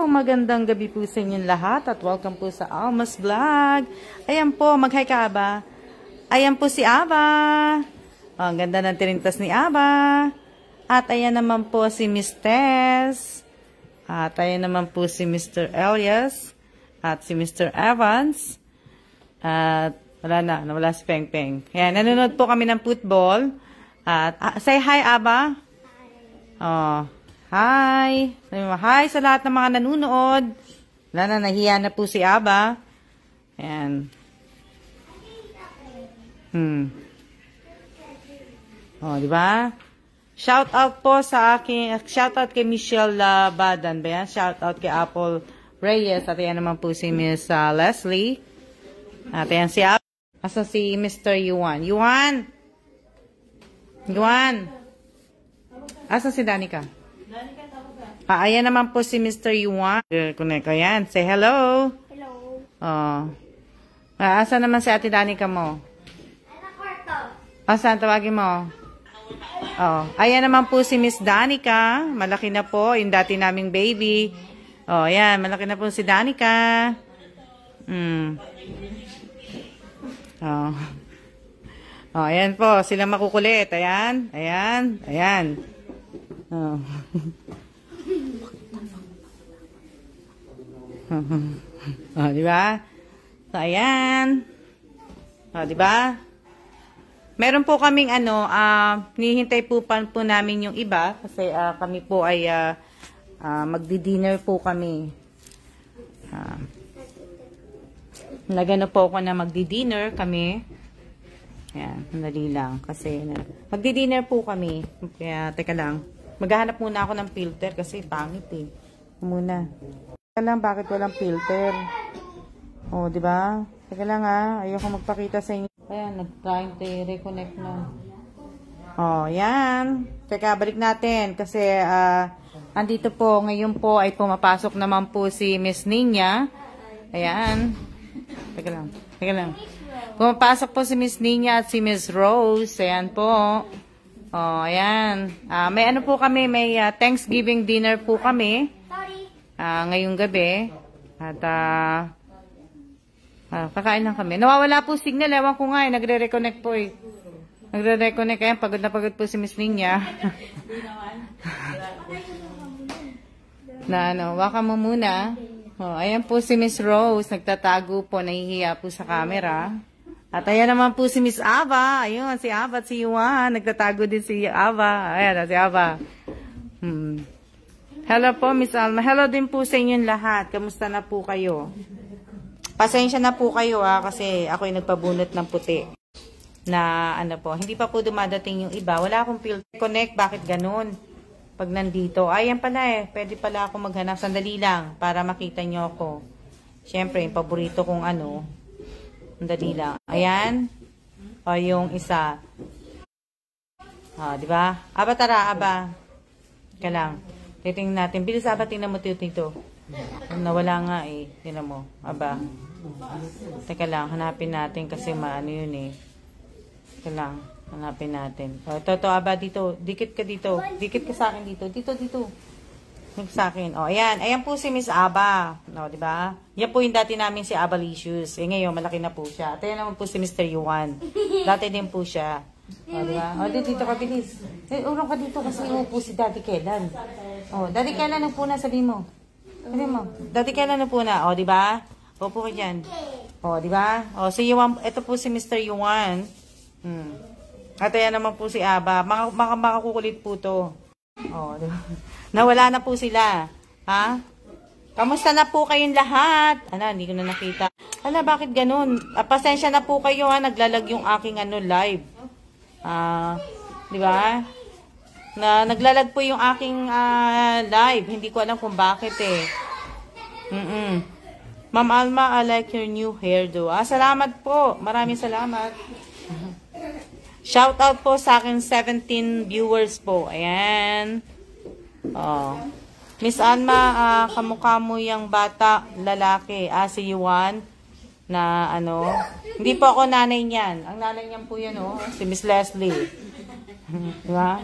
magandang gabi po sa inyong lahat at welcome po sa Alma's Vlog. Ayan po, mag-hi ka, Aba. Ayan po si Aba. Oh, ang ganda ng tirintas ni Aba. At ayan naman po si Miss Tess. At ayan naman po si Mr. Elias. At si Mr. Evans. At wala na, nawala si Peng Peng. Ayan, nanonood po kami ng football. At say hi, Aba. Oh, hi. Hi sa lahat ng mga nanonood. Wala na, nahiya na po si Aba. Ayan. Oh, di ba? Shout out po sa aking, shout out kay Michelle Badan ba yan? Shout out kay Apple Reyes. At ayan naman po si Miss Leslie. At ayan si Aba. Asa si Mr. Yuan? Yuan! Yuan! Asa si Danica? Ayan naman po si Mr. Yuan. Connect ko yan. Say hello. Hello. Oh. Asa naman si Ate Danica mo? Asan tawagin mo? Oh. Ayan naman po si Miss Danica. Malaki na po. Yung dati naming baby. Oh, ayan. Malaki na po si Danica. Oh. Oh, ayan po. Sila makukulit. Ayan. Ayan. Ayan. Oh. Oh, di ba? So, ayan. Oh, di ba? Meron po kaming hinihintay po namin yung iba kasi kami po ay magdi-dinner po kami. Nagano po ako na magdi-dinner kami. Ayan, madali lang kasi magdi-dinner po kami. Kaya teka lang. Maghahanap muna ako ng filter kasi pangit eh. Muna. Teka lang, bakit walang filter? Oh, di ba? Teka lang ayoko magpakita sa inyo. Ayan, nag-trying to reconnect na. Oh, yan. Teka, balik natin kasi andito po, ngayon po ay pumapasok naman po si Miss Nina. Ayan. Teka lang. Teka lang. Pumapasok po si Miss Nina at si Miss Rose. Ayan po. Oh, ayan. May po kami, may Thanksgiving dinner po kami. Ngayong gabi. At kakain lang kami. Nawawala po signal. Ewan ko nga nagre-reconnect po eh. Nagre-reconnect. Ayan, pagod na pagod po si Miss Nina. Waka mo muna. Oh, ayan po si Miss Rose. Nagtatago po. Nahihiya po sa camera. At ayan naman po si Miss Ava. Ayun, si Ava at si Yuan. Nagtatago din si Ava. Ayan, si Ava. Hello po, Miss Alma. Hello din po sa inyong lahat. Kamusta na po kayo? Pasensya na po kayo kasi ako'y nagpabunot ng puti. Na hindi pa po dumadating yung iba. Wala akong filter connect. Bakit ganun? Pag nandito. Ayan pala pwede pala ako maghanap. Sandali lang para makita nyo ako. Siyempre, yung paborito kong sandali lang. Ayan. O, yung isa. Di ba? Aba, tara, Aba. Teka lang. Titingnan natin. Bilis, Aba, tingnan mo dito. Nawala nga Tingnan mo. Aba. Teka lang. Hanapin natin kasi yun Teka lang. Hanapin natin. O, ito, Aba, dito. Dikit ka dito. Dikit ka sa akin dito. Dito. Dikit sa akin. O, ayan. Ayan po si Miss Aba. O, diba? Yan po yung dati namin si Abalicious. Ngayon, malaki na po siya. At ayan naman po si Mr. Yuan. Dati din po siya. O, diba? O, dito ka, bilis. Urong ka dito kasi po si Daddy Kellan. O, Daddy Kellan, nagpuna, sabihin mo. Sabihin mo. Daddy Kellan, nagpuna. O, diba? Opo ka dyan. O, diba? O, si Yuan. Ito po si Mr. Yuan. At ayan naman po si Aba. Makakukulit po to. O, diba? Nawala na po sila. Ha? Kamusta na po kayong lahat? Hindi ko na nakita. Bakit ganun? Pasensya na po kayo naglalag yung aking live. Di ba? Naglalag po yung aking live. Hindi ko alam kung bakit Ma'am Alma, I like your new hairdo. Salamat po. Maraming salamat. Shout out po sa akin 17 viewers po. Ayan. Oh. Miss Alma, kamukha mo yung bata, lalaki. Si Yuan na hindi po ako nanay niyan. Ang nanay niyan po yan, si Miss Leslie. Diba?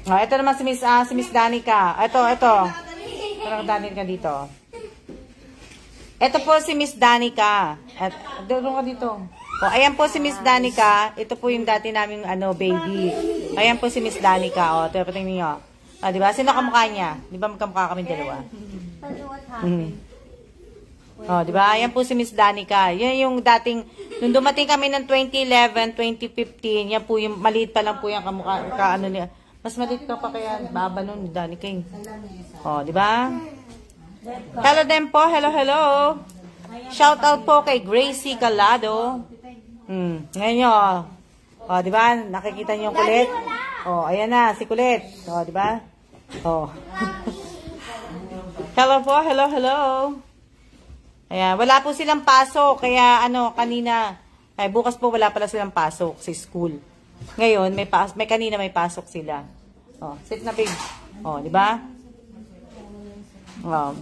Ito naman si Miss Danica. Ito. Parang Daniel ka dito. Ito po si Miss Danica. At, doon ka dito. O, ayan po si Miss Danica. Ito po yung dati naming baby. Ayan po si Miss Danica. O, ito patingin niyo. O, diba? Sino kamukha niya? Di ba magkamukha kami dalawa? O, diba? Ayan po si Miss Danica. Yan yung dating, nung dumating kami ng 2011, 2015, yan po yung, maliit pa lang po yung kamukha, ano niya. Mas maliit ka pa kaya, baba nun, Danica. O, diba? Hello din po. Hello, hello. Shout out po kay Gracie Calado. Ngayon nyo. O, diba? Nakikita nyo yung kulit? O, ayan na, si kulit. O, diba? O. Hello po. Hello, hello. Ayan, wala po silang pasok. Kaya, kanina, ay, bukas po wala pala silang pasok sa school. Ngayon, may kanina may pasok sila. O, sit na, babe. O, diba? O.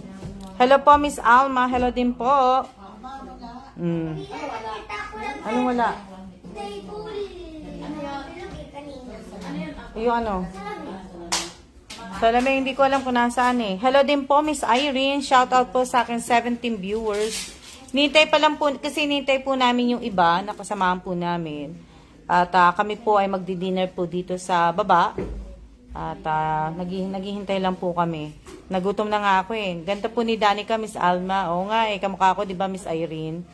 Hello po, Miss Alma. Hello din po. Anong wala? Yung ano? So, alam mo, hindi ko alam kung nasaan eh. Hello din po, Miss Irene. Shout out po sa akin 17 viewers. Nintay pa lang po, kasi nintay po namin yung iba, nakasamahan po namin. At kami po ay magdi-dinner po dito sa baba. At naghihintay lang po kami. Nagutom na nga ako eh. Ganda po ni Danica, Miss Alma. Oo nga eh, kamukha ko, di ba, Miss Irene?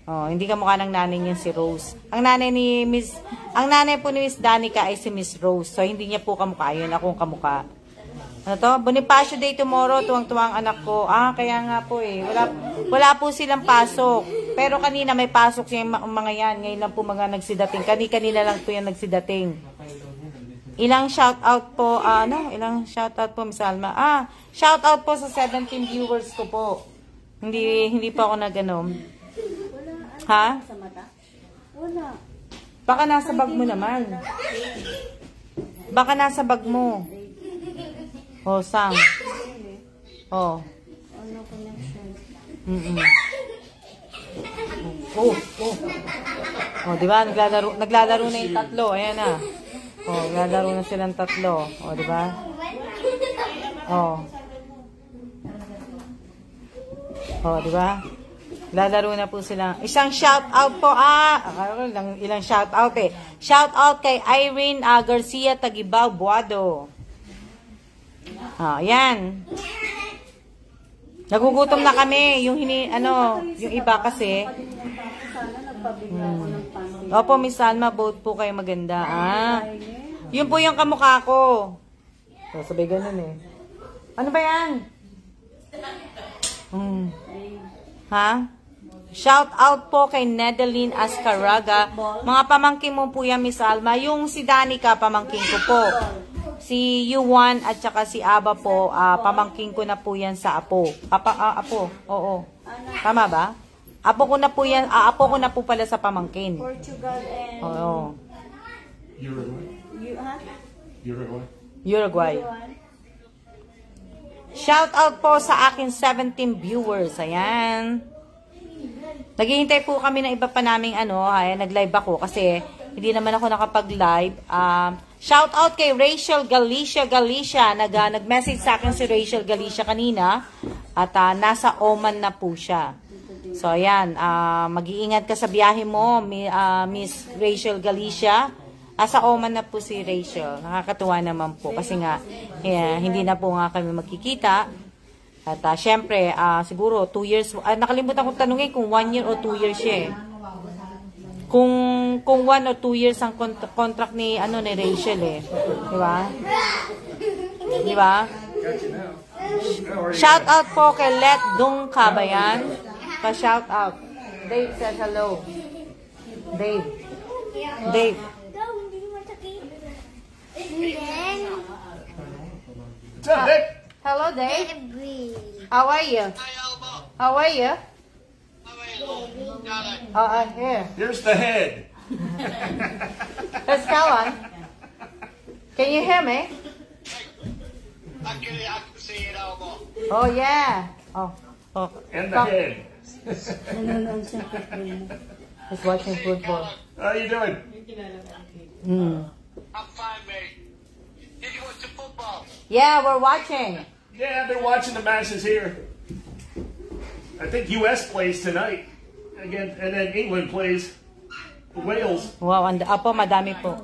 Oh, hindi kamukha ng nanay niya si Rose. Ang nanay po ni Miss Danica ay si Miss Rose. So, hindi niya po kamukha. Yun akong kamukha. Ano to? Bonifacio Day tomorrow. Tuwang-tuwang anak ko. Kaya nga po eh. Wala po silang pasok. Pero kanina may pasok siya mga yan. Ngayon lang po mga nagsidating. Kanina lang po yan nagsidating. Ilang shoutout po, ilang shoutout po, Miss Alma. Shoutout po sa 17 viewers ko po. Hindi pa ako nag-ano. Ha? Wala. Baka nasa bag mo naman. Baka nasa bag mo. Oh, Sam. Oh. Ano connection? Oh, di ba? Naglalaro na yung tatlo. Ayan na. Oh, naglalaro na silang tatlo. Oh, di ba? Oh. Oh, di ba? Lalaro na po sila. Isang shout out po. Ilang shout out eh. Shout out kay Irene Garcia Tagibaw Buado. Yan. Nagugutom na kami. Yung yung iba kasi. Opo, Miss Alma, both po kayo maganda. Yun po yung kamukha ko. So, sabay ganun eh. Ano ba yan? Ha? Shout out po kay Nedeline Ascaraga. Mga pamangkin mo po yan, Miss Alma. Yung si Danica, pamangkin ko po. Si Yuan at saka si Aba po, pamangkin ko na po yan sa Apo. Apo, oo. Tama ba? Apo ko na po yan, apo ko na po pala sa pamangkin. Portugal and... Oo. Uruguay. Uruguay. Shout out po sa akin 17 viewers. Ayan. Naghihintay po kami ng iba pa naming nag-live ako kasi hindi naman ako nakapag-live. Shout out kay Rachel Galicia. Nag-message sa akin si Rachel Galicia kanina at nasa Oman na po siya. So ayan, mag-iingat ka sa biyahe mo, Miss Rachel Galicia. Sa Oman na po si Rachel. Nakakatuwa naman po kasi nga hindi na po nga kami magkikita. At syempre, siguro 2 years, nakalimutan kong tanungin kung 1 year o 2 years siya eh. Kung 1 o 2 years ang contract ni Rachel eh. Di ba? Di ba? Shout out po kay Let Dung Kabayan. Pa-shout out. Dave says hello. Dave. Hello, Dave. How are you? How are you? Here. Here's the head. Let's go on. Can you hear me? I can see it all. Oh, yeah. Oh. And the head. Nanonood siya kay He's watching football. How you doing? Mm. I'm fine, mate. Did you watch the football? Yeah, we're watching. Yeah, I've been watching the matches here. I think U.S. plays tonight again, and then England plays Wales. Wow, apo, madami po.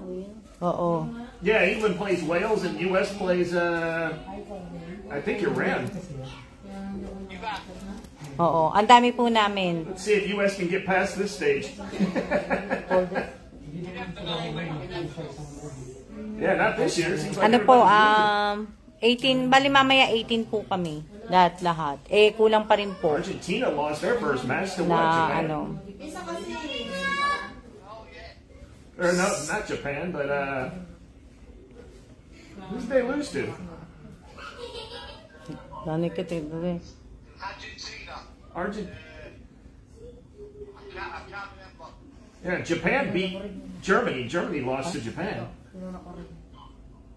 Oo. Yeah, England plays Wales, and U.S. plays, I think Iran. Oo, ang dami po namin. Let's see if U.S. can get past this stage. Yeah, not this year. Seems like Ano po, everybody's losing. 18, bali mamaya 18 po kami. Lahat. Eh, kulang pa rin po Argentina lost their first match to what, na Japan? ano. Or no, not Japan, but who did they lose to? Dani ka tito eh. Argentina. Argentina. I can't remember. Yeah, Japan beat Germany. Germany lost to Japan.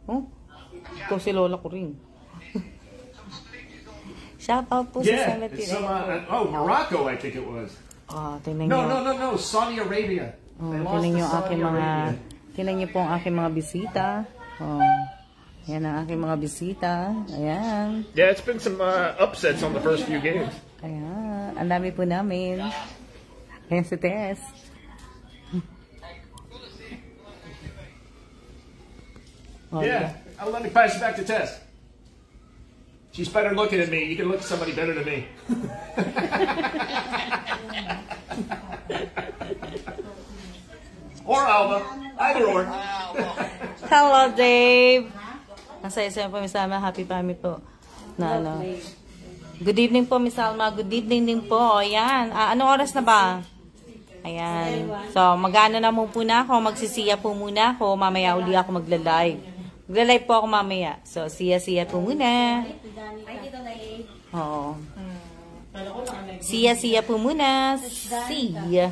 Oh, ikaw si lola ko rin. Shout out po sa Yeah, Cemetery. it's some, Morocco, I think it was. Tingnan No, nyo. no, Saudi Arabia. They lost Tingnan to nyo Saudi Arabia. tingnan nyo po ang aking mga bisita. Yan ang aking mga bisita. Ayan. Yeah, it's been some upsets on the first few games. Ayan. Ang dami po namin. Ayan si Tess. Yeah, let me pass it back to Tess. She's better looking at me. You can look at somebody better than me. Or Alba. Either or. Hello, Dave. Ang saya-saya po, Miss Alma. Happy family po. Na ano. Good evening po, Miss Alma. Good evening din po. Ayan. Anong oras na ba? Ayan. So, mag-ano na po na ako. Magsisiya po muna ako. Mamaya uli ako magla-live. Magla-live po ako mamaya. So, siya po muna. Oo. Siya po muna. Siya.